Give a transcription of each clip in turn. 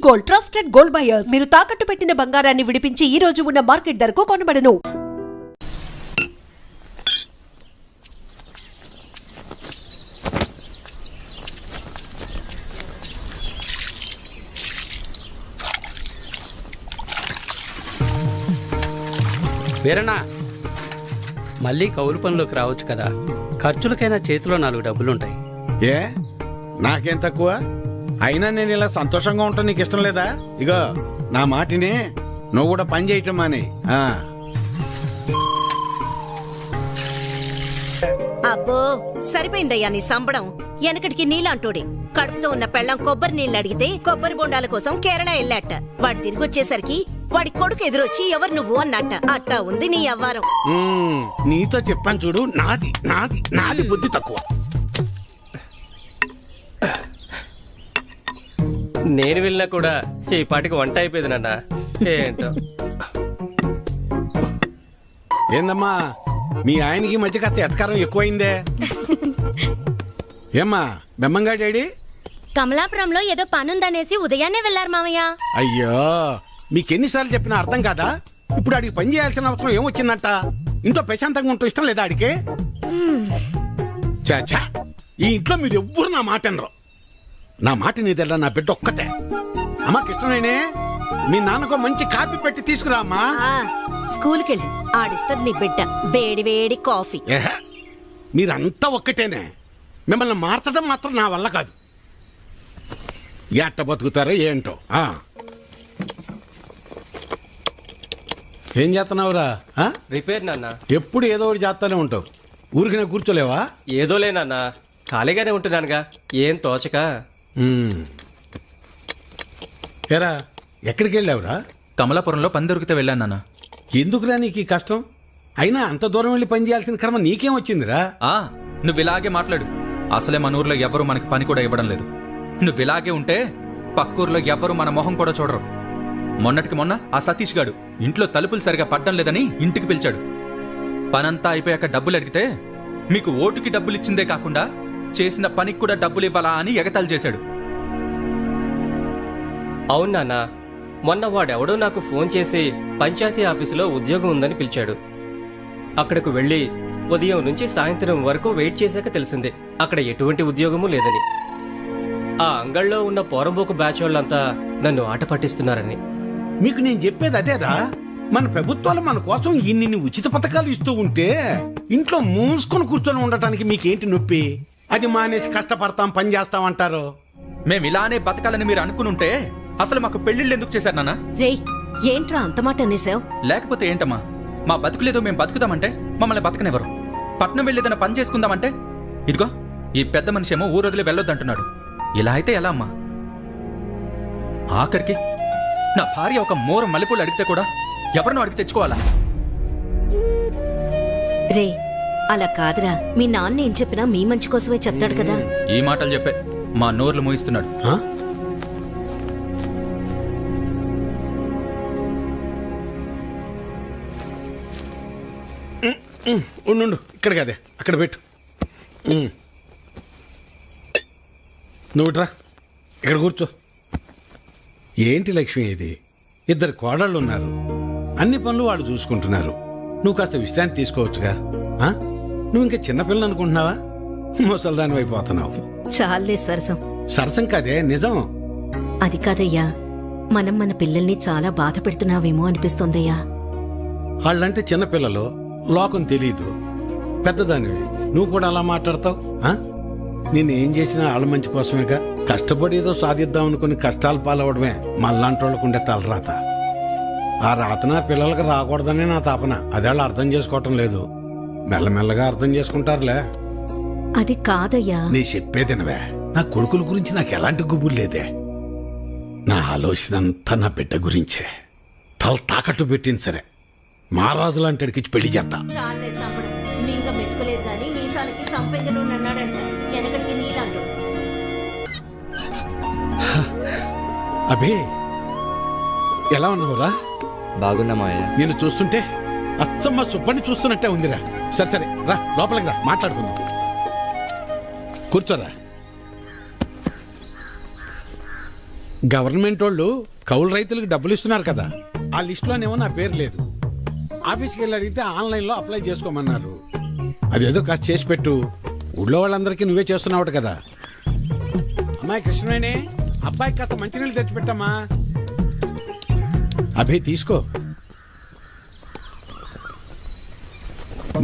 Gold, trusted gold buyers. మీరు తాకట్టు పెట్టిన బంగారాన్ని విడిపించి ఈ రోజు ఉన్న మార్కెట్ ధరకు కొనబడను. వీరన్నా, మళ్ళీ కౌలు పనిలోకి రావచ్చు కదా. ఖర్చులకైనా చేతిలో 4 డబ్బులుంటాయి. ఏ నాకేం తక్కువ? అయినా నేను ఇలా సంతోషంగా ఉంటాను నీకు ఇష్టం లేదా? ఇగో నా మాటిని, నువ్వు కూడా పని చేయటం మాని. అబ్బో సరిపోయిందయ్యా నీ సంబడం. వెనకటికి నీలాంటోడే కడుపుతో ఉన్న పెళ్ళం కొబ్బరి నీళ్ళు అడిగితే కొబ్బరి బొండాల కోసం కేరళ వెళ్ళాట. వాడు తిరిగి వచ్చేసరికి వాడి కొడుకు ఎదురొచ్చి ఎవరు నువ్వు అన్నట్ట. అట్టా ఉంది నీ అవ్వారం. నీతో చెప్పాను చూడు, నాది నాది నాది బుద్ధి తక్కువ. నేను వెళ్ళినా కూడా ఈ పాటికి వంట అయిపోయింది నాన్న. ఏంటో ఏందమ్మా మీ ఆయనకి మధ్య కాస్త ఎటకారం ఎక్కువైందే? ఏమ్మా బెమ్మంగా డాడీ? కమలాపురంలో ఏదో పనుందనేసి ఉదయాన్నే వెళ్లారు మామయ్య. అయ్యో మీకెన్నిసార్లు చెప్పినా అర్థం కాదా? ఇప్పుడు ఆడికి పని చేయాల్సిన అవసరం ఏమొచ్చిందంట? ఇంట్లో ప్రశాంతంగా ఉంటూ ఇష్టం లేదా ఆడికి? చాచా, ఈ ఇంట్లో మీరు ఎవ్వరు నా మాట అనరు. నా మాట నీదెల్లా నా బిడ్డ ఒక్కతే. అమ్మాకి ఇష్టమేనే మీ నాన్నకు మంచి కాపీ పెట్టి తీసుకురా అమ్మా. స్కూల్కి వెళ్ళి ఆడిస్తుంది నీ బిడ్డ వేడి వేడి కాఫీ. ఏహే, మీరంతా ఒక్కటేనే. మిమ్మల్ని మార్చడం మాత్రం నా వల్ల కాదు. ఎట్ట బతుకుతారో ఏంటో. ఏం చేస్తున్నావురా? రిపేర్ నాన్న. ఎప్పుడు ఏదో ఒకటి చేస్తానే ఉంటావు. ఊరికి నేను కూర్చోలేవా? ఏదోలే నాన్న, ఖాళీగానే ఉంటున్నానుగా, ఏం తోచక. ఏరా ఎక్కడికి వెళ్ళావురా? కమలాపురంలో పని దొరికితే వెళ్ళాను నాన్న. ఎందుకురా నీకు ఈ కష్టం? అయినా అంత దూరం వెళ్ళి పని చేయాల్సిన కర్మ నీకేం వచ్చిందిరా? నువ్వు ఇలాగే మాట్లాడు. అసలే మన ఊర్లో ఎవరు మనకి పని కూడా ఇవ్వడం లేదు. నువ్వు ఇలాగే ఉంటే పక్కూర్లో ఎవరు మన మొహం కూడా చూడరు. మొన్నటికి మొన్న ఆ సతీష్ గాడు ఇంట్లో తలుపులు సరిగా పడ్డం లేదని ఇంటికి పిలిచాడు. పనంతా అయిపోయాక డబ్బులు అడిగితే మీకు ఓటుకి డబ్బులు ఇచ్చిందే కాకుండా చేసిన పనికి కూడా డబ్బులు ఇవ్వాలా అని ఎగతాళి చేశాడు. అవును నాన్న, మొన్న వాడెవడో నాకు ఫోన్ చేసి పంచాయతీ ఆఫీసులో ఉద్యోగం ఉందని పిలిచాడు. అక్కడకు వెళ్ళి ఉదయం నుంచి సాయంత్రం వరకు వెయిట్ చేశాక తెలిసింది అక్కడ ఎటువంటి ఉద్యోగమూ లేదని. ఆ అంగళ్ళలో ఉన్న పోరంబోకు బ్యాచ్ వాళ్ళంతా నన్ను ఆట పట్టిస్తున్నారని. మీకు నేను చెప్పేది అదేరా. మన ప్రభుత్వాలు మన కోసం ఇన్ని ఉచిత పథకాలు ఇస్తూ ఉంటే ఇంట్లో మూసుకొని కూర్చొని ఉండటానికి మీకేంటి నొప్పి? అది మానేసి కష్టపడతాం పని చేస్తామంటారు. మేము ఇలానే బతకాలని మీరు అనుకునుంటే అసలు మాకు పెళ్లిళ్ళు ఎందుకు చేశారు నాన్న? రేయ్ ఏంట్రా అంత మాట అనేసావు? లేకపోతే ఏంటమ్మా, మా బతుకులేదో మేము బతుకుదామంటే మమ్మల్ని బతకనివ్వరు. పట్నం వెళ్ళేదన్న పని చేసుకుందామంటే ఇదిగో ఈ పెద్ద మనిషి ఏమో ఊరొదిలి వెళ్ళొద్దంటున్నాడు. ఇలా అయితే ఎలా అమ్మా? ఆఖరికి నా భార్య ఒక మూర మల్లెపూలు అడిగితే కూడా ఎవరినో అడిగి తెచ్చుకోవాలా? రే అలా కాదురా, మీ నాన్న ఏం చెప్పినా మీ మంచి కోసమే చెప్తాడు కదా. ఈ మాటలు చెప్పే మా నోర్లు మూయిస్తున్నాడు. ఉండు, ఇక్కడ కదే అక్కడ పెట్టు. నువ్వు ఇట్రా, ఇక్కడ కూర్చో. ఏంటి లక్ష్మి ఇది? 2 కోడళ్ళు ఉన్నారు. అన్ని పనులు వాళ్ళు చూసుకుంటున్నారు. నువ్వు కాస్త విశ్రాంతి తీసుకోవచ్చుగా. నువ్వు ఇంకా చిన్నపిల్లలు అనుకుంటున్నావా? ముసల్దాని అయిపోతున్నావు. చాలే సరసం. సరసం కాదే, నిజం. అది కాదయ్యా, మనం మన పిల్లల్ని చాలా బాధ పెడుతున్నావేమో అనిపిస్తోందయ్యా. వాళ్ళంటే చిన్నపిల్లలు, లోకం తెలీదు. పెద్దదానివి నువ్వు కూడా అలా మాట్లాడతావు? నేనేం చేసినా వాళ్ళ మంచి కోసమేగా. కష్టపడి ఏదో సాధిద్దాం అనుకుని కష్టాలు పాలవడమే మళ్ళాంటి వాళ్ళకు ఉండే తలరాత. ఆ రాతన పిల్లలకు రాకూడదనే నా తాపన. అదేళ్ళు అర్థం చేసుకోవటం లేదు. మెల్లమెల్లగా అర్థం చేసుకుంటారులే. అది కాదయ్యా. నీ చెప్పేదినవే. నా కొడుకుల గురించి నాకు ఎలాంటి గుబురు లేదే. నా ఆలోచన అంతా నా బిడ్డ గురించే. తల తాకట్టు పెట్టింది సరే, మహారాజు లాంటి అడిగిచ్చి పెళ్లి చేస్తా. చాలే సంపడం. మింగ మెతుకులేదు గాని మీసాలకి సంపెంగలు అన్నాడంట. వెనకటికి నీలాంటో. అబే ఎలా ఉన్నావురా? బాగున్నా మావయ్య. నేను చూస్తుంటే అచ్చమ్మ సుబ్బని చూస్తున్నట్టే ఉందిరా. సరే సరే రా, లోపలికి రా, మాట్లాడుకుందాం. కూర్చోరా. గవర్నమెంట్ వాళ్ళు కౌలు రైతులకు డబ్బులు ఇస్తున్నారు కదా, ఆ లిస్టులోనేమో నా పేరు లేదు. ఆఫీస్కి వెళ్ళి అడిగితే ఆన్లైన్లో అప్లై చేసుకోమన్నారు. అదేదో కాస్త చేసి పెట్టు, ఊళ్ళో వాళ్ళందరికీ నువ్వే చేస్తున్నావు కదా. అమ్మాయి కృష్ణవేణి, అబ్బాయికి కాస్త మంచినీళ్ళు తెచ్చిపెట్టమ్మా. అభి తీసుకో.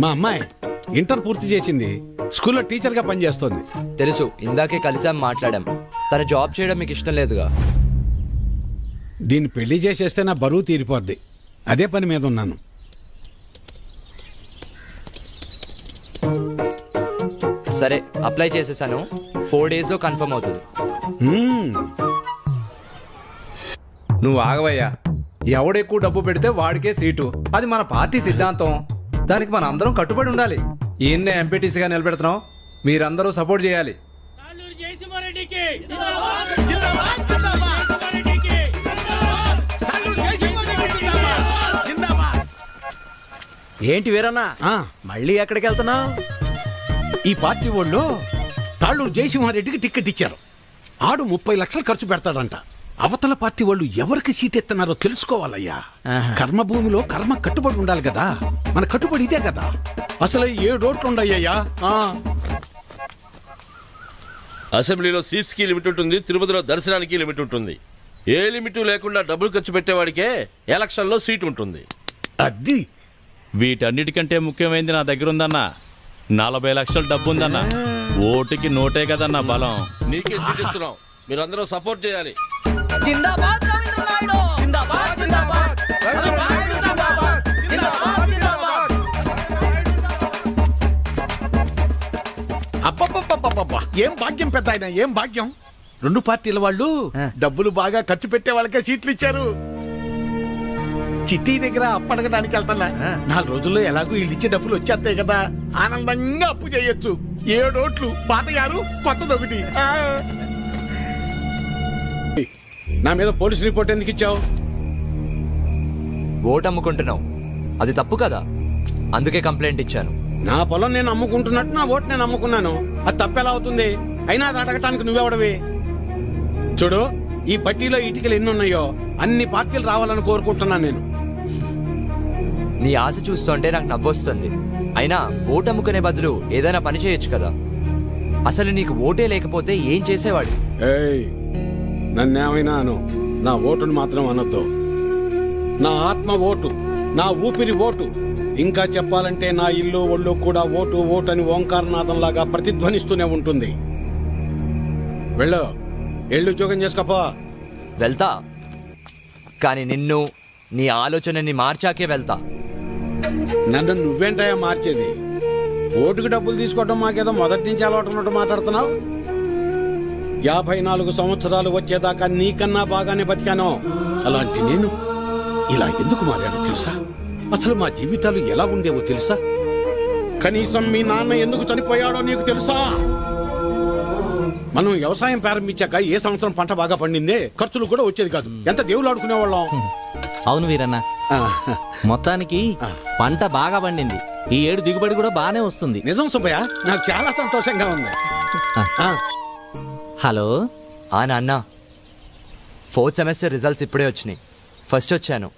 మా అమ్మాయి ఇంటర్ పూర్తి చేసింది, స్కూల్లో టీచర్గా పనిచేస్తోంది. తెలుసు, ఇందాకే కలిసాం, మాట్లాడాం. తన జాబ్ చేయడం మీకు ఇష్టం లేదుగా. దీన్ని పెళ్లి చేసేస్తే నా బరువు తీరిపోద్ది, అదే పని మీద ఉన్నాను. సరే, అప్లై చేసేసాను. 4 డేస్లో కన్ఫర్మ్ అవుతుంది. నువ్వు ఆగవయ్యా. ఎవడెక్కువ డబ్బు పెడితే వాడికే సీటు. అది మన పార్టీ సిద్ధాంతం. దానికి మన అందరం కట్టుబడి ఉండాలి. ఈయన్నే ఎంపీటీసీగా నిలబెడుతున్నాం, మీరందరూ సపోర్ట్ చేయాలి. ఏంటి వీరన్నా, మళ్ళీ ఎక్కడికి వెళ్తున్నావు? ఈ పార్టీ వాళ్ళు తాళ్ళూరు జయసింహారెడ్డికి టికెట్ ఇచ్చారు. ఆడు 30 లక్షలు ఖర్చు పెడతాడంట. అవతల పార్టీ వాళ్ళు ఎవరికి సీట్ ఎత్తన్నారో తెలుసుకోవాలయ్యా. కర్మభూమిలో కర్మ కట్టుబడి ఉండాలి కదా, మన కట్టుబడి ఇదే కదా. అసలు 7 ఓట్లు ఉండయ్యా. అసెంబ్లీలో సీట్స్ కి లిమిట్ ఉంటుంది, తిరుపతిలో దర్శనానికి లిమిట్ ఉంటుంది. ఏ లిమిట్ లేకుండా డబ్బులు ఖర్చు పెట్టేవాడికే ఎలక్షన్ లో సీట్ ఉంటుంది. అది వీటన్నిటికంటే ముఖ్యమైనది నా దగ్గర ఉందన్నా. 40 లక్షల డబ్బు ఉందన్నా. ఓటుకి నోటే కదన్నా బలం. నీకే సీట్ ఇస్తున్నాం, మీరందరూ సపోర్ట్ చేయాలి. అబ్బబ్బబ్బబ్బబ్బా, ఏం భాగ్యం పెద్ద ఆయన, ఏం భాగ్యం. 2 పార్టీల వాళ్ళు డబ్బులు బాగా ఖర్చు పెట్టే వాళ్ళకే సీట్లు ఇచ్చారు. చిట్టి దగ్గర అప్పడగడానికి వెళ్తున్నా. 4 రోజుల్లో ఎలాగో వీళ్ళు ఇచ్చే డబ్బులు వచ్చేస్తాయి కదా, ఆనందంగా అప్పు చేయొచ్చు. 7 ఓట్లు, పాత 6, కొత్తదొకటి. నా మీద పోలీస్ రిపోర్ట్ ఎందుకు ఇచ్చావు? ఓటు అమ్ముకుంటున్నావు, అది తప్పు కదా, అందుకే కంప్లైంట్ ఇచ్చాను. నా పొలం నేను అమ్ముకుంటున్నట్టు నా ఓటు నేను అమ్ముకున్నాను, అది తప్పెలా అవుతుంది? అయినా అది అడగటానికి నువ్వెవడవి? చూడు, ఈ పట్టీలో ఇటుకలు ఎన్ని ఉన్నాయో అన్ని పార్టీలు రావాలని కోరుకుంటున్నాను నేను. నీ ఆశ చూస్తుంటే నాకు నవ్వొస్తుంది. అయినా ఓటు అమ్ముకునే బదులు ఏదైనా పని చేయొచ్చు కదా. అసలు నీకు ఓటే లేకపోతే ఏం చేసేవాడు? ఏయ్, నన్నేమైనా అను, నా ఓటును మాత్రం అనొద్దు. నా ఆత్మ ఓటు, నా ఊపిరి ఓటు. ఇంకా చెప్పాలంటే నా ఇల్లు ఒళ్ళు కూడా ఓటు ఓటు అని ఓంకారనాథంలాగా ప్రతిధ్వనిస్తూనే ఉంటుంది. వెళ్ళు, ఎళ్ళు ఉద్యోగం చేసుకోపో. వెళ్తా, కానీ నిన్ను, నీ ఆలోచనని మార్చాకే వెళ్తా. నన్ను నువ్వేంటయా మార్చేది? ఓటుకు డబ్బులు తీసుకోవడం మాకేదో మొదటి నుంచి అలవాటు ఉన్నట్టు మాట్లాడుతున్నావు. 54 సంవత్సరాలు వచ్చేదాకా నీకన్నా బాగానే బతికాను. అలాంటి నేను ఇలా ఎందుకు మారాను తెలుసా? అసలు మా జీవితాలు ఎలా ఉండేవో తెలుసా? కనీసం మీ నాన్న ఎందుకు చనిపోయాడో నీకు తెలుసా? మనం వ్యవసాయం ప్రారంభించాక ఏ సంవత్సరం పంట బాగా పండిందే, ఖర్చులు కూడా వచ్చేది కాదు. ఎంత దేవుళ్ళు ఆడుకునేవాళ్ళం. అవును వీరన్న, మొత్తానికి పంట బాగా పండింది. ఈ ఏడు దిగుబడి కూడా బాగానే వస్తుంది. నిజం సుబ్బయ్య, నాకు చాలా సంతోషంగా ఉంది. హలో నాన్న, 4th సెమిస్టర్ రిజల్ట్స్ ఇప్పుడే వచ్చినాయి. ఫస్ట్ వచ్చాను.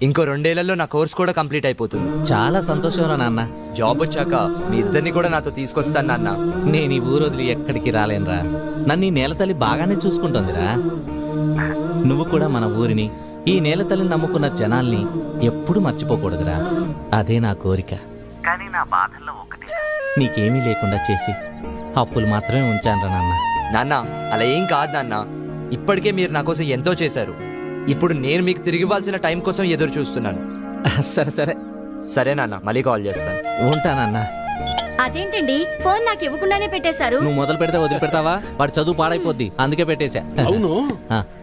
ఇంకో 2 ఏళ్లలో నా కోర్స్ కూడా కంప్లీట్ అయిపోతుంది. చాలా సంతోషం నాన్న. జాబ్ వచ్చాక మీ ఇద్దరిని కూడా నాతో తీసుకొస్తాను నాన్న. నేను ఈ ఊరు వదిలి ఎక్కడికి రాలేనురా. నన్ను ఈ నేల తల్లి బాగానే చూసుకుంటుందిరా. నువ్వు కూడా మన ఊరిని, ఈ నేల తల్లిని నమ్ముకున్న జనాల్ని ఎప్పుడు మర్చిపోకూడదురా. అదే నా కోరిక. కానీ నా బాధల్లో ఒకటి, నీకేమీ లేకుండా చేసి అప్పులు మాత్రమే ఉంచానురా నాన్న. నాన్న, అలా ఏం కాదు నాన్న. ఇప్పటికే మీరు నా కోసం ఎంతో చేశారు. ఇప్పుడు నేను మీకు తిరిగి ఇవ్వాల్సిన టైం కోసం ఎదురు చూస్తున్నాను. సరే సరే సరే నాన్న, మళ్ళీ కాల్ చేస్తాను. ఉంటానన్నా. అదేంటండి, ఫోన్ నాకు ఇవ్వకుండానే పెట్టేశారు. నువ్వు మొదలు పెడితే వదిలిపెడతావా? వాడు చదువు పాడైపోద్ది, అందుకే పెట్టేశా. అవును,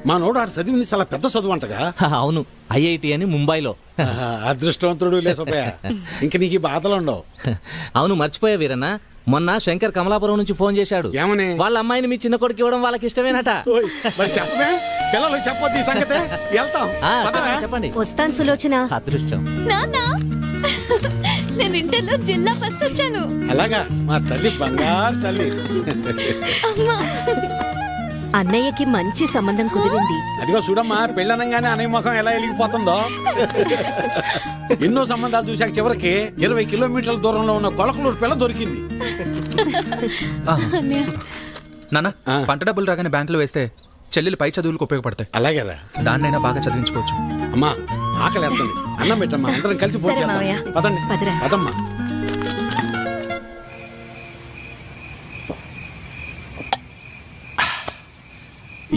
మా నోడు ఆడు చదివింది చాలా పెద్ద చదువు అంటగా. అవును, IIT అని ముంబైలో. అదృష్టవంతుడు లే సుబ్బయ్య, ఇంక నీకు ఈ బాధలు ఉండవు. అవును, మర్చిపోయా వీరన్న, మొన్న శంకర్ కమలాపురం నుంచి ఫోన్ చేశాడు. ఏమని? వాళ్ళ అమ్మాయిని మీ చిన్న కొడుకు ఇవ్వడం వాళ్ళకి ఇష్టమేనట. ఓయ్, మరి చెప్పమే, పిల్లలకు చెప్పొద్దు ఈ సంగతే. వెళ్తాం, పదవే. చెప్పండి. వస్తాను సులోచన. అదృష్టం. నాన్న, నేను ఇంటర్లో జిల్లా ఫస్ట్ వచ్చాను. అలాగా, మా తల్లి బంగారు తల్లి. అన్నయ్యకి మంచి సంబంధం కుదిరింది. అదిగో చూడమ్మా, పెళ్ళనంగానే అనే ముఖం ఎలా వెలిగిపోతుందో. ఎన్నో సంబంధాలు చూశాక చివరికి 20 కిలోమీటర్ల దూరంలో ఉన్న కొలకలూరు పిల్ల దొరికింది. నాన్న, పంట డబ్బులు రాగానే బ్యాంకులో వేస్తే చెల్లెలు పై చదువులకు ఉపయోగపడతాయి. అలాగేరా, దాన్నైనా బాగా చదివించుకోవచ్చు. అమ్మా ఆకలేస్తుంది, అన్నం పెట్టమ్మా, అందరం కలిసి ఫోన్ సరే చేద్దాం. మావయ్య. పదండి, పదరా. పదమ్మా.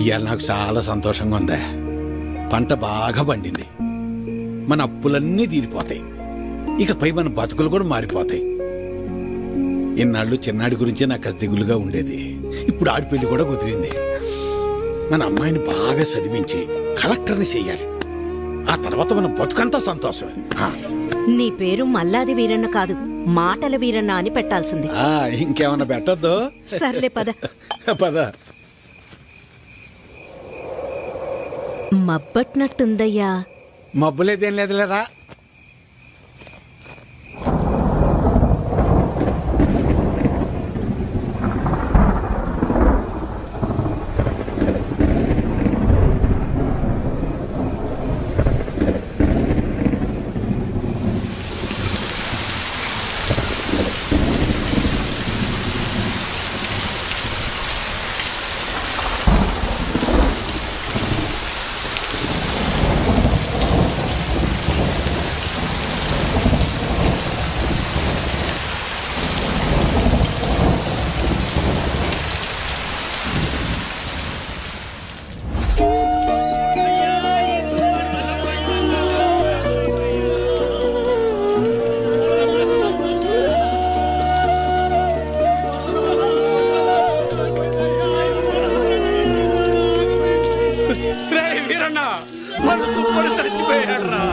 ఇవాళ నాకు చాలా సంతోషంగా ఉందా. పంట బాగా పండింది, మన అప్పులన్నీ తీరిపోతాయి, ఇకపై మన బతుకులు కూడా మారిపోతాయి. ఇన్నాళ్ళు చిన్నాడి గురించే నాకు అది దిగులుగా ఉండేది. ఇప్పుడు ఆడిపెళ్లి కూడా కుదిరింది. మన అమ్మాయిని బాగా చదివించి కలెక్టర్ని చెయ్యాలి. ఆ తర్వాత మన బతుకంతా సంతోషమే. నీ పేరు మల్లాది వీరన్న కాదు, మాటల వీరన్న అని పెట్టాల్సింది. ఇంకేమన్నా పెట్టద్దు. సర్లే పద. పద. మబ్బట్నట్టుందయ్యా. మబ్బులేదేం లేదులేరా. మనసు పడి చచ్చిపోయాడ్రా,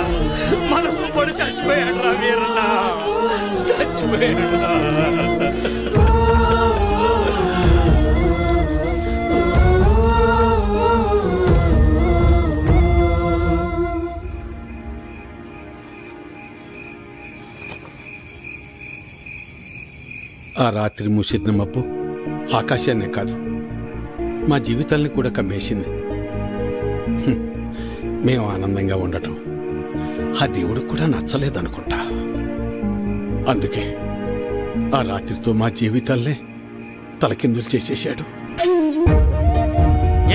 మనసు పడి చచ్చిపోయాడ్రా వీరన్న, చచ్చిపోయాడ్రా. ఆ రాత్రి మూసిన మబ్బు ఆకాశాన్నే కాదు, మా జీవితాల్ని కూడా కమ్మేసింది. మేము ఆనందంగా ఉండటం ఆ దేవుడికి కూడా నచ్చలేదనుకుంటా. అందుకే ఆ రాత్రితో మా జీవితాల్నే తలకిందులు చేసేశాడు.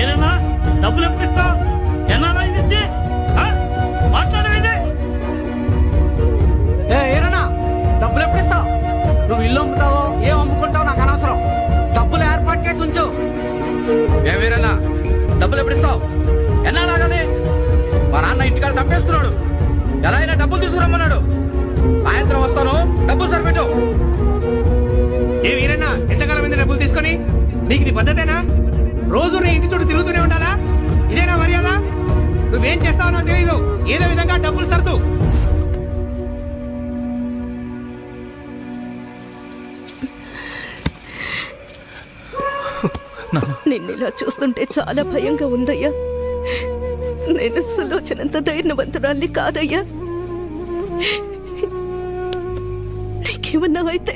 ఏనన్నా డబ్బులు ఎప్పుడు ఇస్తావు? ఎన్నాళ్ళ ఇది ఇచ్చి? మాట్లాడవేది? ఏరన్నా, డబ్బులు ఎప్పుడు ఇస్తావు? నువ్వు ఇల్లు అమ్ముతావో ఏం అమ్ముకుంటావో నాకు అనవసరం. డబ్బులు ఏర్పాటు చేసి ఉంచు. ఏమేరన్నా, డబ్బులు ఎప్పుడు ఇస్తావు? ఎన్నాళ్ళాగాలి? మా నాన్న ఇంటికాడ తప్పేస్తున్నాడు. ఎలా అయినా డబ్బులు తీసుకురమ్మన్నాడు. సాయంత్రం వస్తాను, డబ్బులు సరిపెట్టు. ఏ వీరన్నా, ఎంతకాలం మీద డబ్బులు తీసుకొని? నీకు ఇది పద్ధతేనా? రోజు నీ ఇంటి చుట్టూ తిరుగుతూనే ఉండాలా? ఇదేనా మర్యాద? నువ్వేం చేస్తావో నాకు తెలియదు. ఏదో విధంగా డబ్బులు సర్దు. నిన్నిలా చూస్తుంటే చాలా భయంగా ఉందయ్యా. నేను సులోచనంత ధైర్యవంతురాల్ని కాదయ్యా. నీకేమన్నా అయితే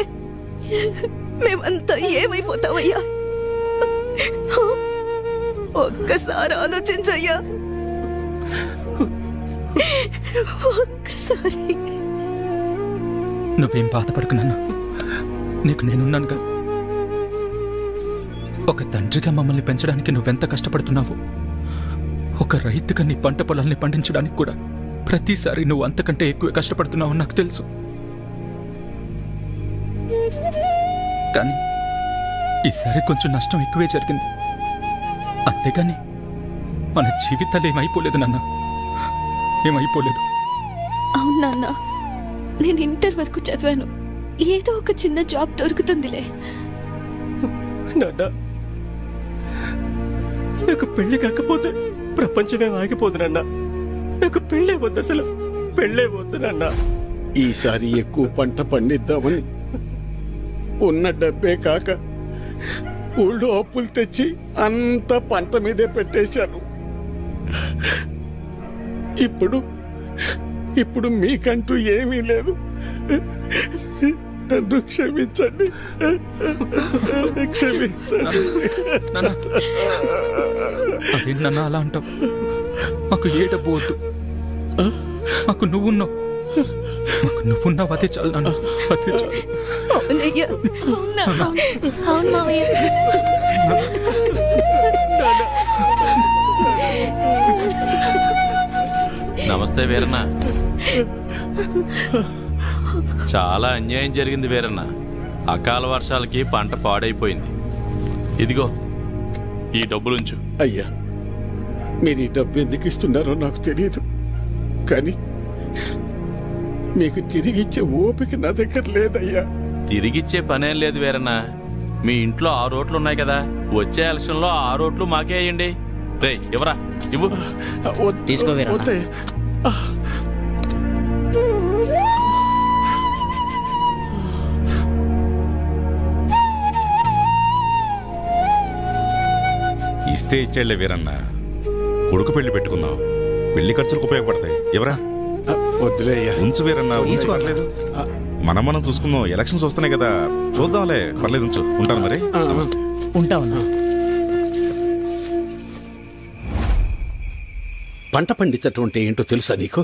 మేమంతా ఏమైపోతావయ్యా? ఒక్కసారి ఆలోచించయ్యా, ఒక్కసారి. నువ్వేం బాధపడుకున్నాను, నీకు నేనున్నానుగా. ఒక తండ్రిగా మమ్మల్ని పెంచడానికి నువ్వెంత కష్టపడుతున్నావు. ఒక రైతుగా నీ పంట పొలాల్ని పండించడానికి కూడా ప్రతిసారి నువ్వు అంతకంటే ఎక్కువ కష్టపడుతున్నావు నాకు తెలుసు. కానీ ఈసారి కొంచెం నష్టం ఎక్కువే జరిగింది. అంతేగాని మన జీవితాలు ఏమైపోలేదు నాన్న, ఏమైపోలేదు. అవును నాన్న, నేను ఇంటర్ వరకు చదివాను. ఏదో ఒక చిన్న జాబ్ దొరుకుతుందిలే. నాన్న, నాకు పెళ్లి కాకపోతే ప్రపంచమే ఆగిపోదు నాన్న. నాకు పెళ్ళే వద్దు, అసలు పెళ్ళే వద్దు నాన్న. ఈసారి ఎక్కువ పంట పండిద్దామని ఉన్న డబ్బే కాక ఊళ్ళో అప్పులు తెచ్చి అంత పంట మీదే పెట్టేశాను. ఇప్పుడు మీకంటూ ఏమీ లేదు. నన్ను క్షమించండి, క్షమించండి. అదేంటి నాన్న అలా అంటావు? మాకు ఏ డబ్బు వద్దు, మాకు నువ్వున్నావు, మాకు నువ్వున్నావు, అదే చాలు నాన్న, అదే చాలు. అవునయ్యా, అవునా? అవును మావయ్య. నమస్తే వీరన్న. చాలా అన్యాయం జరిగింది వీరన్న. అకాల వర్షాలకి పంట పాడైపోయింది. ఇదిగో ఈ డబ్బులుంచు. అయ్యా, మీరు ఈ డబ్బు ఎందుకు ఇస్తున్నారో నాకు తెలియదు, కానీ మీకు తిరిగిచ్చే ఓపిక నా దగ్గర లేదయ్యా. తిరిగిచ్చే పనేం లేదు వీరన్న. మీ ఇంట్లో 6 ఓట్లు ఉన్నాయి కదా, వచ్చే ఎలక్షన్లో 6 ఓట్లు మాకే అయ్యండి. రే ఇవ్వరా, ఇవ్వు. తీసుకో వీరన్న. ఇస్తే ఇచ్చేళ్లే వీరన్న. కొడుకు పెళ్లి పెట్టుకున్నాం, పెళ్లి ఖర్చులకు ఉపయోగపడతాయి. ఎవరా? వద్దులే అయ్యా, ఉంచు వీరన్న, పర్లేదు. మనం చూసుకుందాం. ఎలక్షన్స్ వస్తున్నాయి కదా, చూద్దాంలే. పర్లేదు, ఉంచు. ఉంటాను మరి. నమస్తే. ఉంటావన్నా. పంట పండించటం అంటే ఏంటో తెలుసా నీకు?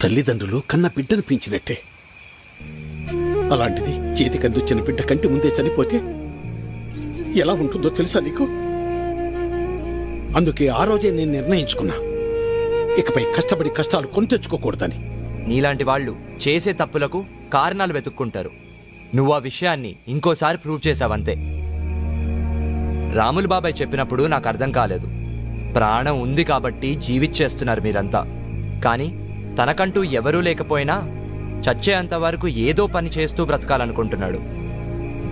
తల్లిదండ్రులు కన్న బిడ్డను పెంచినట్టే. అలాంటిది చేతికి అందించిన బిడ్డ కంటి ముందే చనిపోతే ఎలా ఉంటుందో తెలుసా నీకు? అందుకే ఆ రోజే నేను నిర్ణయించుకున్నా, ఇకపై కష్టపడి కష్టాలు కొని తెచ్చుకోకూడదని. నీలాంటి వాళ్ళు చేసే తప్పులకు కారణాలు వెతుక్కుంటారు. నువ్వు ఆ విషయాన్ని ఇంకోసారి ప్రూవ్ చేశావంతే. రాములు బాబాయ్ చెప్పినప్పుడు నాకు అర్థం కాలేదు. ప్రాణం ఉంది కాబట్టి జీవిచ్చేస్తున్నారు మీరంతా. కానీ తనకంటూ ఎవరూ లేకపోయినా చచ్చేంత వరకు ఏదో పని చేస్తూ బ్రతకాలనుకుంటున్నాడు.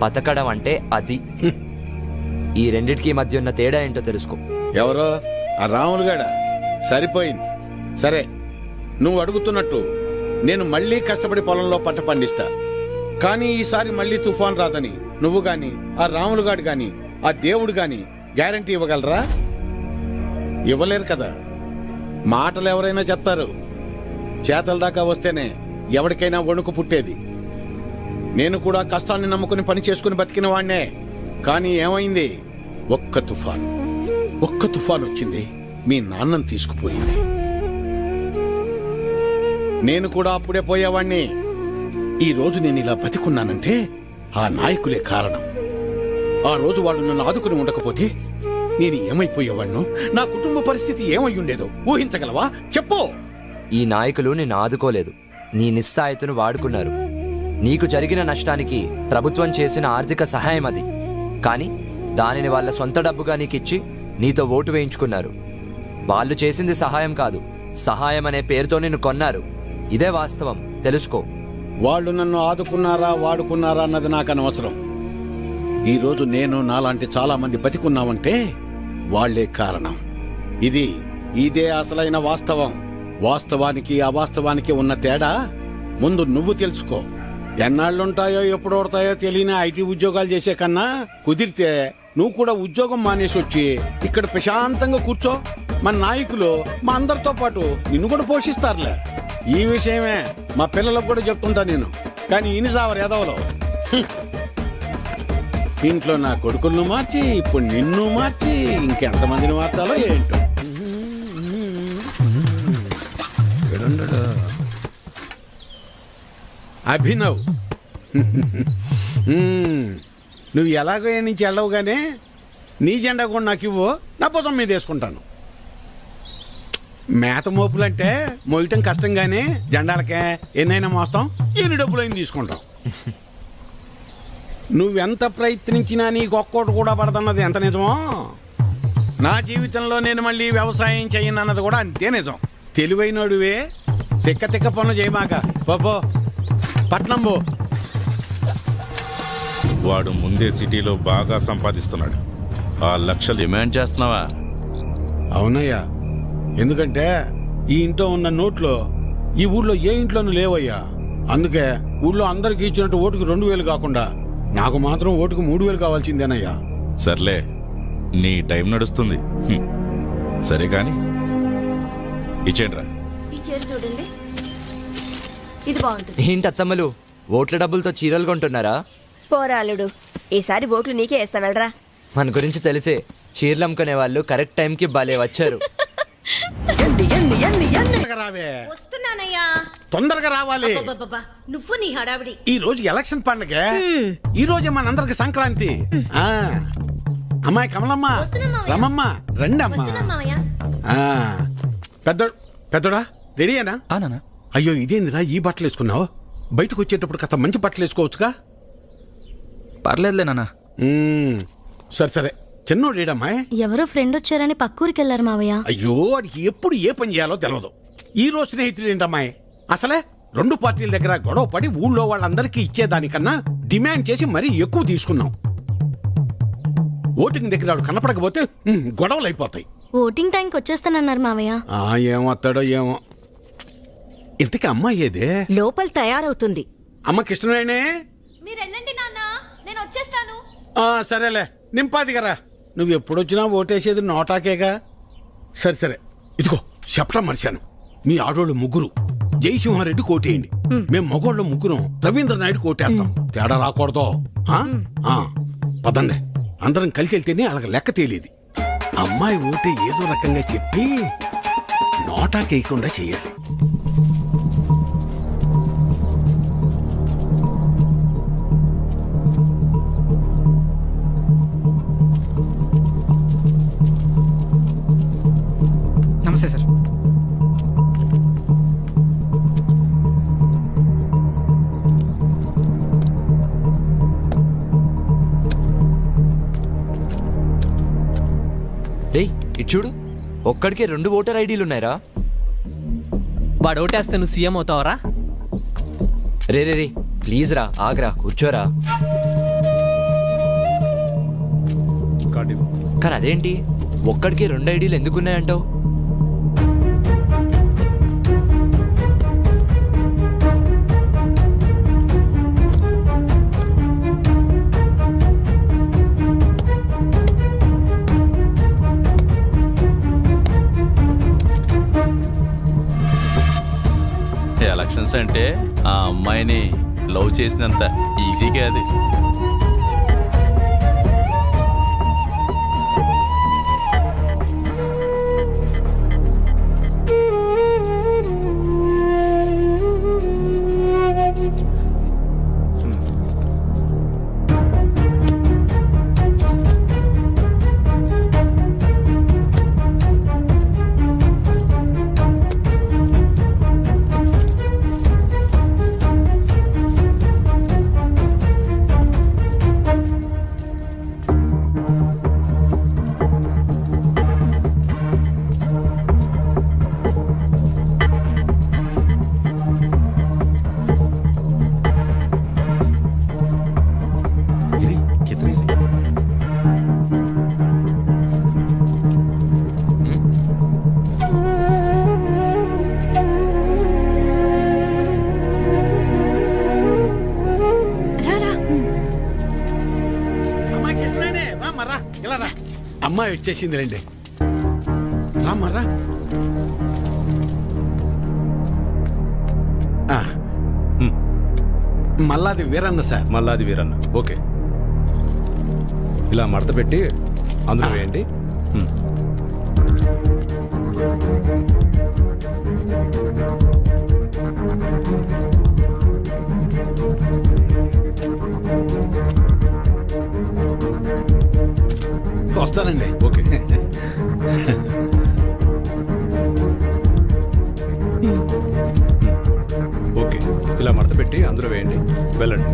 బతకడం అంటే అది. ఈ రెండిటికి మధ్య ఉన్న తేడా ఏంటో తెలుసుకో. ఎవరో ఆ రాములుగాడా? సరిపోయింది. సరే, నువ్వు అడుగుతున్నట్టు నేను మళ్ళీ కష్టపడి పొలంలో పంట పండిస్తా. కానీ ఈసారి మళ్ళీ తుఫాన్ రాదని నువ్వు గాని, ఆ రాములుగాడు గాని, ఆ దేవుడు గాని గ్యారంటీ ఇవ్వగలరా? ఇవ్వలేరు కదా. మాటలు ఎవరైనా చెప్తారు, చేతల దాకా వస్తేనే ఎవరికైనా వణుకు పుట్టేది. నేను కూడా కష్టాన్ని నమ్ముకుని పని చేసుకుని బతికిన వాణ్ణే. కానీ ఏమైంది? ఒక్క తుఫాన్ వచ్చింది, మీ నాన్నను తీసుకుపోయింది. నేను కూడా అప్పుడే పోయేవాణ్ణి. ఈ రోజు నేను ఇలా బతికున్నానంటే ఆ నాయకులే కారణం. ఆ రోజు వాళ్ళు నన్ను ఆదుకుని ఉండకపోతే నేను ఏమైపోయేవాణ్ణు? నా కుటుంబ పరిస్థితి ఏమై ఉండేదో ఊహించగలవా? చెప్పు. ఈ నాయకులు నిన్ను ఆదుకోలేదు, నీ నిస్సాయతను వాడుకున్నారు. నీకు జరిగిన నష్టానికి ప్రభుత్వం చేసిన ఆర్థిక సహాయం అది. కానీ దానిని వాళ్ళ సొంత డబ్బుగా నీకిచ్చి నీతో ఓటు వేయించుకున్నారు. వాళ్ళు చేసింది సహాయం కాదు, సహాయం అనే పేరుతో నిన్ను కొన్నారు. ఇదే వాస్తవం, తెలుసుకో. వాళ్ళు నన్ను ఆదుకున్నారా వాడుకున్నారా అన్నది నాకు అనవసరం. ఈరోజు నేను నాలాంటి చాలా మంది బతికున్నామంటే వాళ్లే కారణం. ఇదే అసలైన వాస్తవం. వాస్తవానికి అవాస్తవానికి ఉన్న తేడా ముందు నువ్వు తెలుసుకో. ఎన్నాళ్ళుంటాయో ఎప్పుడు ఓడతాయో తెలియని ఐటీ ఉద్యోగాలు చేసే కన్నా కుదిరితే నువ్వు కూడా ఉద్యోగం మానేసి వచ్చి ఇక్కడ ప్రశాంతంగా కూర్చో. మన నాయకులు మా అందరితో పాటు నిన్ను కూడా పోషిస్తారులే. ఈ విషయమే మా పిల్లలకు కూడా చెప్తుంటా నేను. కానీ ఇనిసావరు ఎదవలో ఇంట్లో నా కొడుకులను మార్చి ఇప్పుడు నిన్ను మార్చి ఇంకెంతమందిని మార్చాలో ఏంటో. అభినవ్, నువ్వు ఎలాగో ఏ నుంచి వెళ్ళవుగానే నీ జెండా కూడా నాకు ఇవ్వు, నా భుజం మీద వేసుకుంటాను. మేత మోపులంటే మోయటం కష్టంగానే జెండాలకే ఎన్నైనా మోస్తాం, ఎన్ని డబ్బులైనా తీసుకుంటాం. నువ్వెంత ప్రయత్నించినా నీకు ఒక్కోటి కూడా పడదన్నది ఎంత నిజమో, నా జీవితంలో నేను మళ్ళీ వ్యవసాయం చేయనన్నది కూడా అంతే నిజం. తెలివైనడువే, తిక్క తిక్క పనులు చేయమాక. పో పట్నం పో. వాడు ముందే సిటీలో బాగా సంపాదిస్తున్నాడు. ఆ లక్షలు డిమాండ్ చేస్తున్నావా? అవునయ్యా, ఎందుకంటే ఈ ఇంట్లో ఉన్న నోట్లో ఈ ఊళ్ళో ఏ ఇంట్లోనూ లేవయ్యా. అందుకే ఊళ్ళో అందరికి ఇచ్చినట్టు ఓటుకు 2000 కాకుండా నాకు మాత్రం ఓటుకు 3000 కావాల్సిందేనయ్యా. సర్లే, నీ టైం నడుస్తుంది. సరే కాని ఇచ్చేండ్రా. ఈ చీర చూడండి, ఇది బాగుంటుంది. ఏంటి అత్తమ్మలు ఓట్ల డబ్బులతో చీరలు కొంటున్నారా? పోరాలుడు, ఈసారి ఓట్లు నీకే వేస్తా వెళ్ళరా. మన గురించి తెలిసే చీరలు అమ్ముకునే వాళ్ళు కరెక్ట్ టైంకి భలే వచ్చారు. తొందరగా రావే, వస్తున్నానయ్యా. తొందరగా రావాలి. అబ్బబ్బబ్బా, నువ్వు నీ హడావిడి. ఈ రోజు ఎలక్షన్ పండగ, ఈ రోజే మనందరికి సంక్రాంతి. ఆ అమ్మాయి కమలమ్మ, రమమ్మ, రండి అమ్మా. ఆ, పెద్దోడా రెడీయేనా? నానా. అయ్యో ఇదేందిరా ఈ బట్టలు వేసుకున్నావు? బయటకు వచ్చేటప్పుడు కాస్త మంచి బట్టలు వేసుకోవచ్చుగా. పర్లేదులే నాన్న. సరే సరే, చిన్నోడేడమ్మాయి? ఎవరో ఫ్రెండ్ వచ్చారని పక్కూరికి వెళ్ళారు మావయ్య. అయ్యో వాడికి ఎప్పుడు ఏ పని చేయాలో తెలియదు. ఈ రోజు స్నేహితుడు ఏంటమ్మాయి? అసలే రెండు పార్టీల దగ్గర గొడవ పడి ఊళ్ళో వాళ్ళందరికీ ఇచ్చేదానికన్నా డిమాండ్ చేసి మరీ ఎక్కువ తీసుకున్నాం. ఓటింగ్ దగ్గర వాడు కనపడకపోతే గొడవలు అయిపోతాయి. ఓటింగ్ టైంకి వచ్చేస్తానన్నారు మావయ్య. ఏమొస్తాడో ఏమో. ఇంతకీ అమ్మాయి ఏదే? లోపల తయారవుతుంది. అమ్మ కృష్ణవేణే. మీరు వెళ్ళండి నాన్న, నేను వచ్చేస్తాను. సరేలే, నింపాదిగరా. నువ్వు ఎప్పుడొచ్చినా ఓటేసేది నోటాకేగా. సరే సరే, ఇదిగో చెప్పడం మర్చాను. మీ ఆడోళ్ళు ముగ్గురు జయసింహారెడ్డి కోటేయండి, మేము మగోళ్ళ ముగ్గురం రవీంద్ర నాయుడు కోటేస్తాం. తేడా రాకూడదు. పదండి, అందరం కలిసి వెళ్తేనే అలాగ లెక్క తేలేది. అమ్మాయి ఓటే ఏదో రకంగా చెప్పి నోటాకేయకుండా చెయ్యాలి. నమస్తే సార్. రేయ్ ఇటు చూడు, ఒక్కడికే 2 ఓటర్ ఐడీలు ఉన్నాయరా. వాడు ఓటేస్తే నువ్వు CM అవుతావరా? Ray ray ray please రా, ఆగ్రా, కూర్చోరా. కానీ అదేంటి ఒక్కడికే 2 ఐడీలు ఎందుకున్నాయంటావు? ఎలక్షన్స్ అంటే ఆ అమ్మాయిని లవ్ చేసినంత ఈజీగా అది. అమ్మాయి వచ్చేసింది రండి. రామరా. మల్లాది వీరన్న సార్. మల్లాది వీరన్న, ఓకే. ఇలా మడత పెట్టి అందులో వేయండి. వస్తానండి. ఓకే. ఓకే, ఇలా మడత పెట్టి అందులో వేయండి, వెళ్ళండి.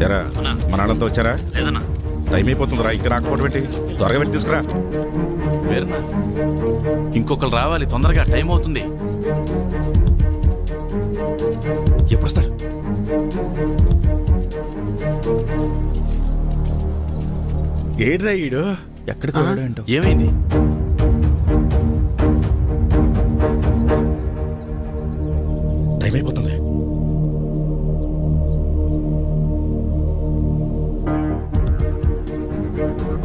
ఎరా మన ఆడంతా వచ్చారా? లేదన్నా. టైం అయిపోతుందిరా, ఇంకా రాకపోవడం పెట్టి త్వరగా పెట్టి తీసుకురా. వేరన్నా, ఇంకొకరు రావాలి తొందరగా, టైం అవుతుంది. ఎప్పుడు వస్తాడు? ఏడ్రా ఈడు? ఎక్కడికి వెళ్ళాడు ఏంటో. ఏమైంది? టైం అయిపోతుంది.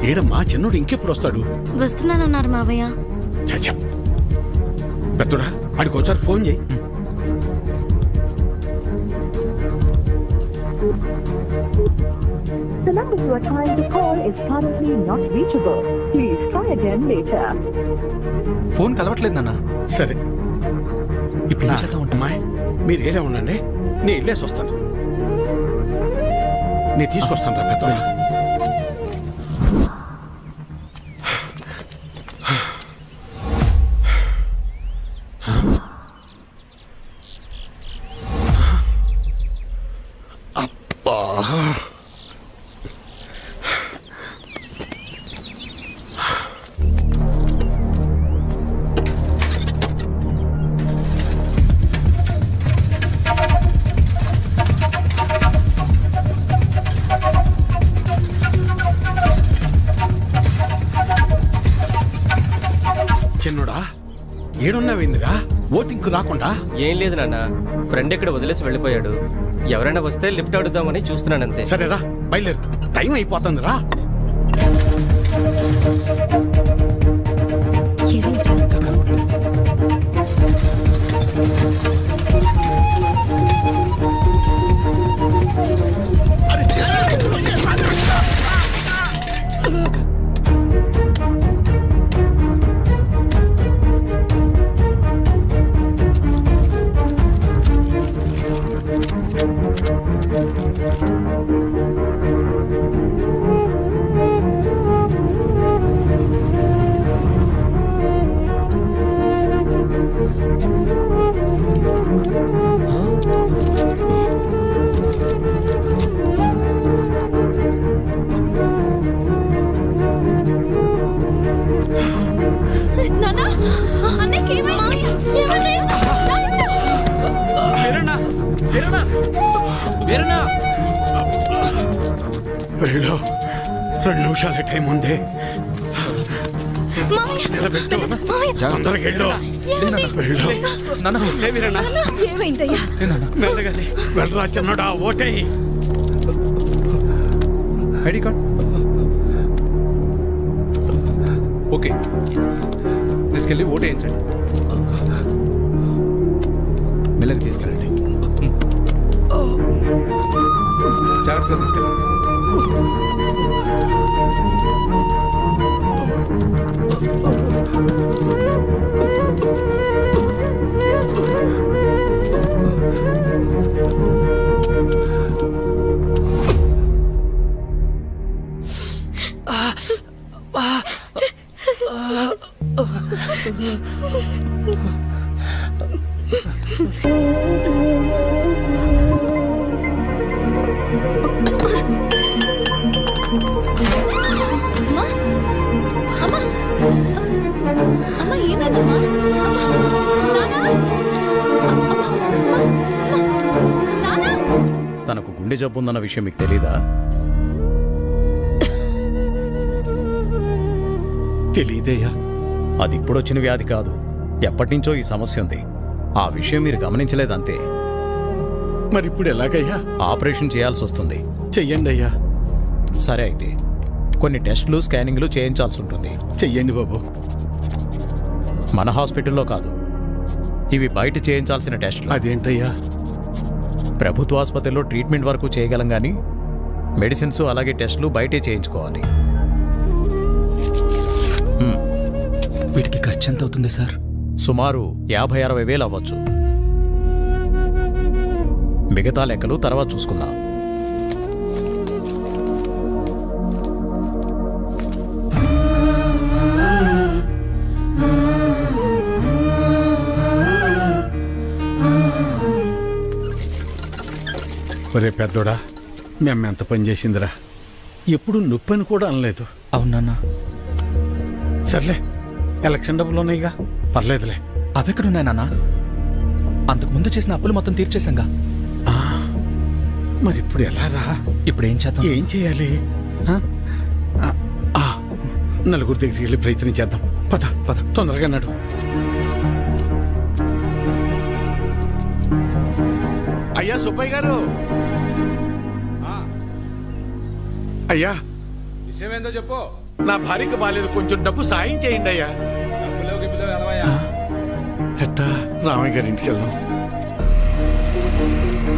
ఏడమ్మా చిన్నోడు ఇంకెప్పుడు వస్తాడు? వస్తున్నానన్నారు మావయ్య. చచ్చా పెద్దోడా ఆడికి ఒకసారి ఫోన్ చేయి. The number you are trying to call is currently not reachable. Please try again later. Phone కలవట్లేదు నాన్న. సరే ఇప్పుడు ఏం చేద్దాం ఉంటా? అమ్మాయి మీరు ఏరే ఉండండి, నేను వెళ్ళేసి వస్తాను. నేను తీసుకొస్తాను రా పెద్దోడా. చిన్నోడా ఏడున్నావేందిరా? ఓటింగ్కు రాకుండా? ఏం లేదు నాన్న, ఫ్రెండ్ ఇక్కడ వదిలేసి వెళ్ళిపోయాడు. ఎవరైనా వస్తే లిఫ్ట్ అడుగుదామని చూస్తున్నానంతే. సరేరా బయలుదేరు, టైం అయిపోతుంది రా. వెళ్ళు, 2 నిమిషాల టైం ఉంది. తొందరగా వెళ్ళు. వెళ్ళరా చిన్నడా, ఓటే. ఐడి కార్డ్ ఓకే, తీసుకెళ్ళి ఓటు వేయించండి. మెల్లగా తీసుకెళ్ళండి, జాగ్రత్తగా తీసుకెళ్ళండి. తనకు గుండె జబ్బు ఉందన్న విషయం మీకు తెలీదా? తెలీదయ్యా. అది ఇప్పుడొచ్చిన వ్యాధి కాదు, ఎప్పటినుంచో ఈ సమస్య ఉంది. ఆ విషయం మీరు గమనించలేదంతే. మరి ఇప్పుడు ఎలాగయ్యా? ఆపరేషన్ చేయాల్సి వస్తుంది. చెయ్యండి అయ్యా. సరే అయితే కొన్ని టెస్టులు స్కానింగ్లు చేయించాల్సి ఉంటుంది. చెయ్యండి బాబు. మన హాస్పిటల్లో కాదు, ఇవి బయట చేయించాల్సిన టెస్టులు. అదేంటయ్యా? ప్రభుత్వ ఆసుపత్రిలో ట్రీట్మెంట్ వరకు చేయగలం కానీ మెడిసిన్స్ అలాగే టెస్టులు బయటే చేయించుకోవాలి. వీటికి ఖర్చు ఎంత అవుతుంది సార్? సుమారు 50-60 వేలు అవ్వచ్చు. మిగతా లెక్కలు తర్వాత చూసుకుందాం. ఒరే పెద్దోడా, మేము ఎంత పని చేసిందిరా. ఎప్పుడు నొప్పి అని కూడా అనలేదు. అవునన్నా. సర్లే, ఎలక్షన్ డబ్బులు ఉన్నాయిగా, పర్లేదులే. అవెక్కడున్నాయి నాన్న? అంతకు ముందు చేసిన అప్పులు మొత్తం తీర్చేశాంగా. మరి ఇప్పుడు ఎలా రా? ఇప్పుడు ఏం చేద్దాం? ఏం చేయాలి? నలుగురి దగ్గరికి వెళ్ళి ప్రయత్నం చేద్దాం. పద పద, తొందరగా నడు. అయ్యా సుబ్బయ్య గారు, అయ్యా విషయం ఏందో చెప్పు. నా భార్యకి బాలేదు, కొంచెం డబ్బు సాయం చేయండి అయ్యా. ఎట్టా రామయ్య గారి ఇంటికి వెళ్దాం.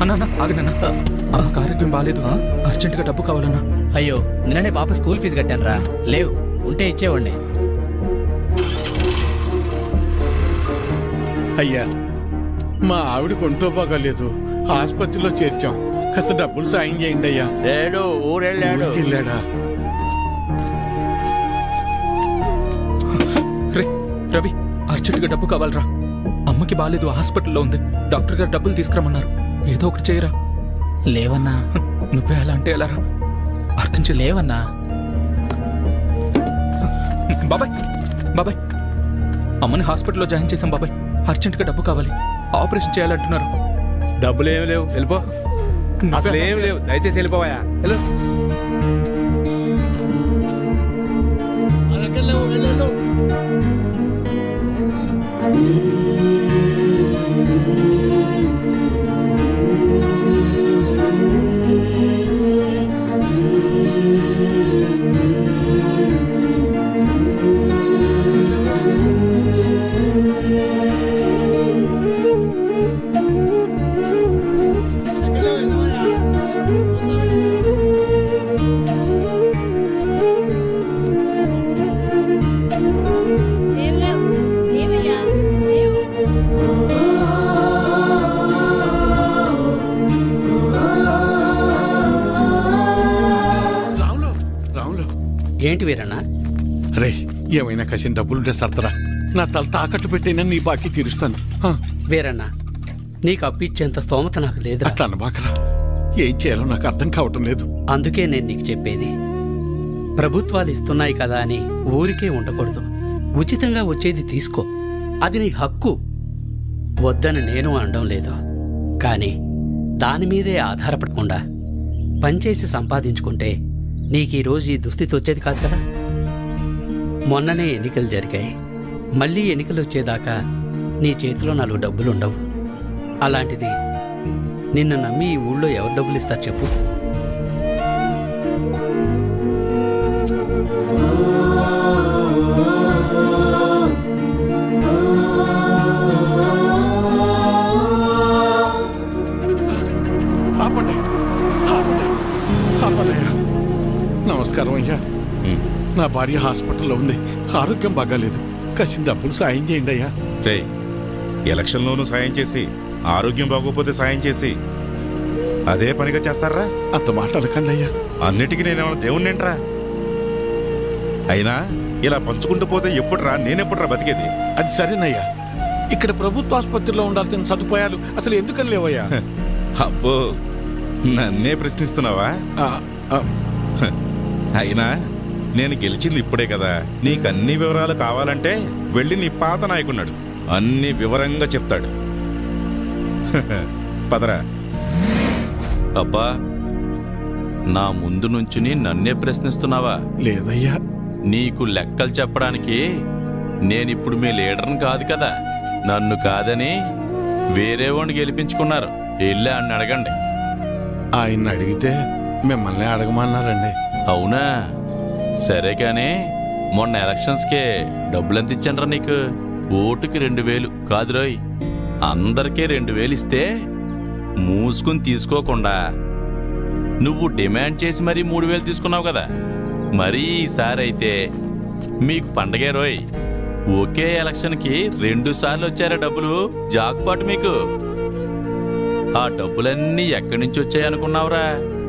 అన్నా ఆగనన్నా, అమ్మకు ఆరోగ్యం బాగాలేదు, అర్జెంటుగా డబ్బు కావాలన్నా. అయ్యో నిన్ననే పాప స్కూల్ ఫీజు కట్టాను రా, లేవు ఉంటే ఇచ్చేవాడిని. అయ్యా మా ఆవిడకి ఒంట్లో బాగాలేదు, ఆసుపత్రిలో చేర్చాం, కాస్త డబ్బులు సాయం చేయండి అయ్యా. లేడు, ఊరెళ్ళాడు. వెళ్ళాడా? రే రవి, అర్జెంటుగా డబ్బు కావాలరా. అమ్మకి బాగాలేదు, హాస్పిటల్లో ఉంది, డాక్టర్ గారు డబ్బులు తీసుకురమ్మన్నారు. ఏదో ఒకటి చేయరా. లేవన్నా. నువ్వే అలా అంటే ఎలా రా, అర్థం చేసి. లేవన్నా. బాబాయ్ బాబాయ్, అమ్మని హాస్పిటల్లో జాయిన్ చేశాం బాబాయ్, అర్జెంటుగా డబ్బు కావాలి, ఆపరేషన్ చేయాలంటున్నారు. డబ్బులు ఏమి లేవు, వెళ్ళిపో. అసలు ఏమి లేవు, దయచేసి వెళ్ళిపోవా. రాములు, రాములు. ఏంటి వీరన్న? రే ఏమైనా కసిన డబ్బులుంటే సర్దరా, నా తల తాకట్టు పెట్టైనా నీ బాకీ తీరుస్తాను. వీరన్న, నీకు అప్పిచ్చేంత స్తోమత నాకు లేదు. అట్లా అనబాకరా, ఏం చేయాలో నాకు అర్థం కావటం లేదు. అందుకే నేను నీకు చెప్పేది, ప్రభుత్వాలు ఇస్తున్నాయి కదా అని ఊరికే ఉండకూడదు. ఉచితంగా వచ్చేది తీసుకో, అది నీ హక్కు. వద్దని నేను అనడం లేదు, కానీ దాని మీదే ఆధారపడకుండా పనిచేసి సంపాదించుకుంటే నీకు ఈరోజు ఈ దుస్థితి వచ్చేది కాదు కదా. మొన్ననే ఎన్నికలు జరిగాయి, మళ్ళీ ఎన్నికలు వచ్చేదాకా నీ చేతిలో 4 డబ్బులుండవు. అలాంటిది నిన్ను నమ్మి ఈ ఊళ్ళో ఎవరు డబ్బులు ఇస్తారు చెప్పు? ఆపండి, ఆపండి, ఆపండయ్యా. నమస్కారం అయ్యా. నా భార్య హాస్పిటల్లో ఉంది, ఆరోగ్యం బాగాలేదు, కసిన డబ్బులు సాయం చేయండి అయ్యా. రే, ఎలక్షన్లోనూ సాయం చేసి ఆరోగ్యం బాగోపోతే సాయం చేసి అదే పనిగా చేస్తారా? అంత మాట అనకండి అయ్యా. అన్నిటికీ నేనేమన్నా దేవుణ్ణేంట్రా? అయినా ఇలా పంచుకుంటూ పోతే ఎప్పుడురా, నేనెప్పుడురా బతికేది? అది సరేనయ్యా, ఇక్కడ ప్రభుత్వ ఆసుపత్రిలో ఉండాల్సిన సదుపాయాలు అసలు ఎందుకని లేవయ్యా? అబ్బో, నన్నే ప్రశ్నిస్తున్నావా? అయినా నేను గెలిచింది ఇప్పుడే కదా, నీకన్ని వివరాలు కావాలంటే వెళ్ళి నీ పాత నాయకున్నాడు, అన్ని వివరంగా చెప్తాడు. పదరా. అబ్బా, నా ముందు నుంచుని నన్నే ప్రశ్నిస్తున్నావా? లేదయ్యా. నీకు లెక్కలు చెప్పడానికి నేనిప్పుడు మీ లీడర్ని కాదు కదా. నన్ను కాదని వేరే వాడిని గెలిపించుకున్నారు, వెళ్ళి అని అడగండి. ఆయన్ని అడిగితే మిమ్మల్ని అడగమన్నారండి. అవునా? సరే కానీ మొన్న ఎలక్షన్స్కే డబ్బులెంత ఇచ్చానరా నీకు? ఓటుకి 2000 కాదు రోయ్, అందరికీ 2000 ఇస్తే మూసుకుని తీసుకోకుండా నువ్వు డిమాండ్ చేసి మరీ 3000 తీసుకున్నావు కదా. మరీ ఈసారి అయితే మీకు పండగే రోయ్. ఒకే ఎలక్షన్కి 2 సార్లు వచ్చారా డబ్బులు? జాక్పాట్ మీకు. ఆ డబ్బులన్నీ ఎక్కడి నుంచి వచ్చాయనుకున్నావురా?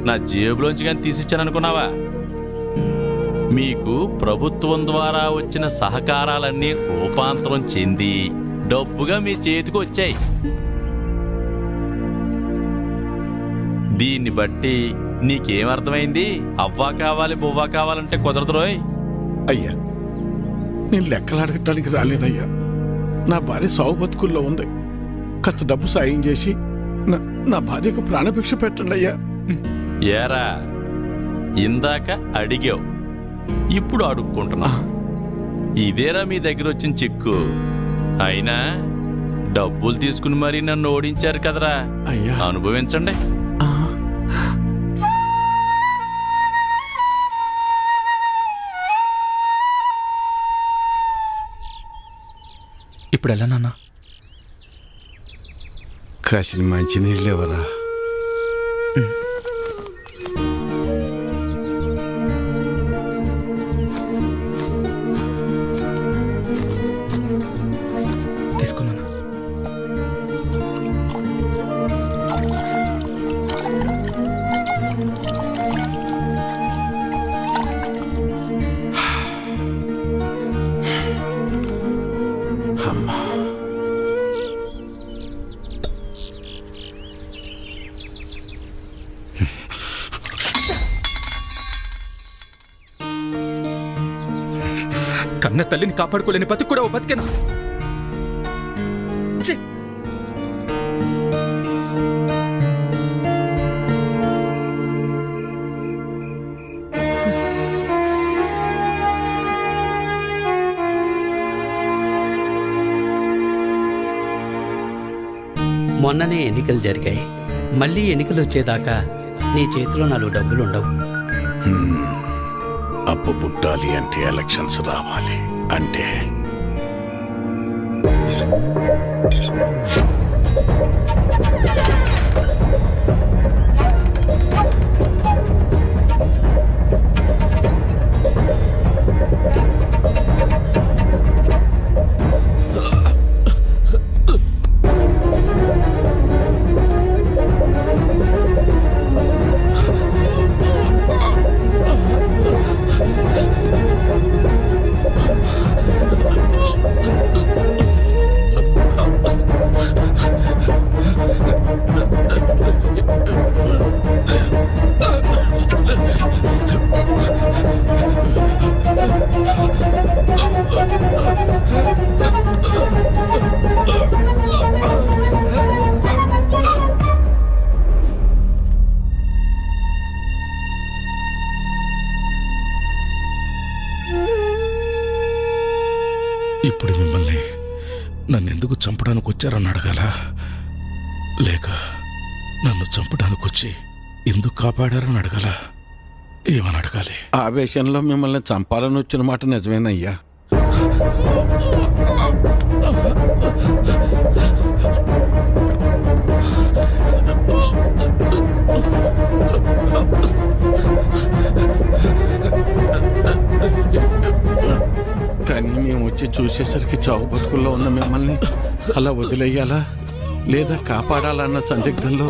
నా జేబులోంచి కానీ తీసిచ్చాననుకున్నావా? మీకు ప్రభుత్వం ద్వారా వచ్చిన సహకారాలన్నీ రూపాంతరం చెంది డబ్బుగా మీ చేతికి వచ్చాయి. దీన్ని బట్టి నీకేమర్థమైంది? అవ్వా కావాలి బువ్వా కావాలంటే కుదరదు రోయ్. అయ్యా, నేను లెక్కలు అడగటానికి రాలేదయ్యా. నా భార్య సావు బతుకుల్లో ఉంది, కాస్త డబ్బు సాయం చేసి నా భార్యకు ప్రాణభిక్ష పెట్టండి అయ్యా. ఏరా, ఇందాక అడిగావు, ఇప్పుడు అడుక్కుంటున్నా. ఇదేరా మీ దగ్గర వచ్చిన చిక్కు. అయినా డబ్బులు తీసుకుని మరీ నన్ను ఓడించారు కదరా, అయ్యా అనుభవించండి. ఇప్పుడు ఎలా నాన్న? కాసిన మంచి నీళ్ళు ఎవరా? తీసుకున్నాను. అమ్మా కన్న తల్లిని కాపాడుకోలేని బతుకు కూడా ఓ బతికేనా? ఛీ! మొన్ననే ఎన్నికలు జరిగాయి. మళ్ళీ ఎన్నికలు వచ్చేదాకా నీ చేతిలో 4 డబ్బులు ఉండవు. అప్పు పుట్టాలి అంటే ఎలక్షన్స్ రావాలి అంటే ఇప్పుడు మిమ్మల్ని నన్నెందుకు చంపడానికి వచ్చారని అడగాల, లేక నన్ను చంపడానికి వచ్చి ఎందుకు కాపాడారని అడగాల? ఏమని అడగాలి? ఆవేశంలో మిమ్మల్ని చంపాలని వచ్చిన మాట నిజమేనయ్యా. కానీ మేము వచ్చి చూసేసరికి చావు బతుకుల్లో ఉన్న మిమ్మల్ని అలా వదిలేయాలా లేదా కాపాడాలన్న సందిగ్ధంలో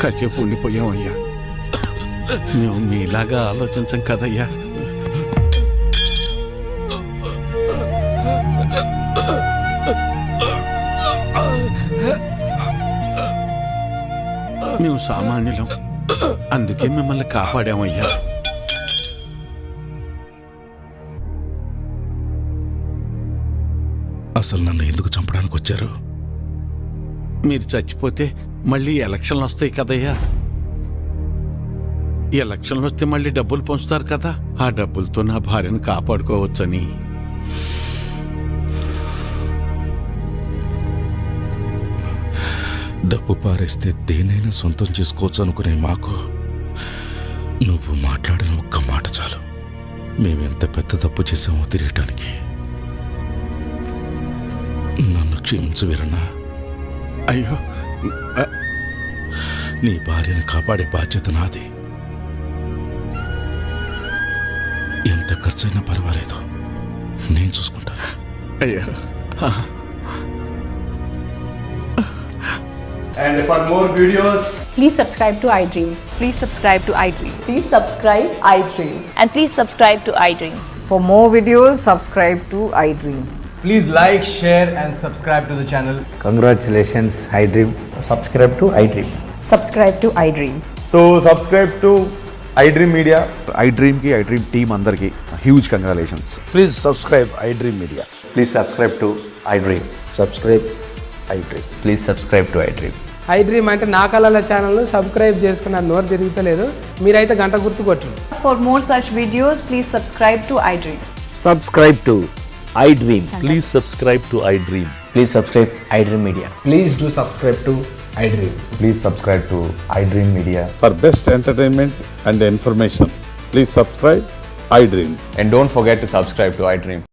కాసేపు ఉండిపోయామయ్యా. మేము మీలాగా ఆలోచించం కదయ్యా. మేము సామాన్యులం, అందుకే మిమ్మల్ని కాపాడామయ్యా. అసలు నన్ను ఎందుకు చంపడానికి వచ్చారు? మీరు చచ్చిపోతే మళ్ళీ ఎలక్షన్లు వస్తాయి కదయ్యా. ఎలక్షన్లు వస్తే మళ్ళీ డబ్బులు పంచుతారు కదా, ఆ డబ్బులతో నా భార్యను కాపాడుకోవచ్చని. డబ్బు పారేస్తే దేనైనా సొంతం చేసుకోవచ్చు అనుకునే మాకు నువ్వు మాట్లాడిన ఒక్క మాట చాలు మేమెంత పెద్ద తప్పు చేసామో తిరగటానికి. నన్ను క్షమించు వీరన్నా. అయ్యో, నీ భార్యను కాపాడే బాధ్యత నాది. ఎంత ఖర్చైనా పర్వాలేదు, నేను చూసుకుంటాను. అయ్యో. And for more videos, Please subscribe to iDream. Please subscribe to iDream. Please subscribe iDream. And please subscribe to iDream. For more videos, subscribe to iDream. please like, share and subscribe to the channel. Congratulations iDream. Subscribe to iDream. Subscribe to iDream. So subscribe to iDream Media. iDream కి iDream team అందరికి huge congratulations. Please subscribe iDream media. Please subscribe to iDream. Subscribe iDream. Please subscribe to iDream. iDream అంటే నా కళల ఛానల్ను subscribe చేసుకున్న నోరు తిరుగుతలేదు, మీరైతే గంట గుర్తు కొట్టండి. For more such videos, please subscribe to iDream. Subscribe to iDream. Please subscribe to iDream. Please subscribe iDream media. Please do subscribe to iDream. Please subscribe to iDream media. For best entertainment and information please subscribe iDream. And don't forget to subscribe to iDream.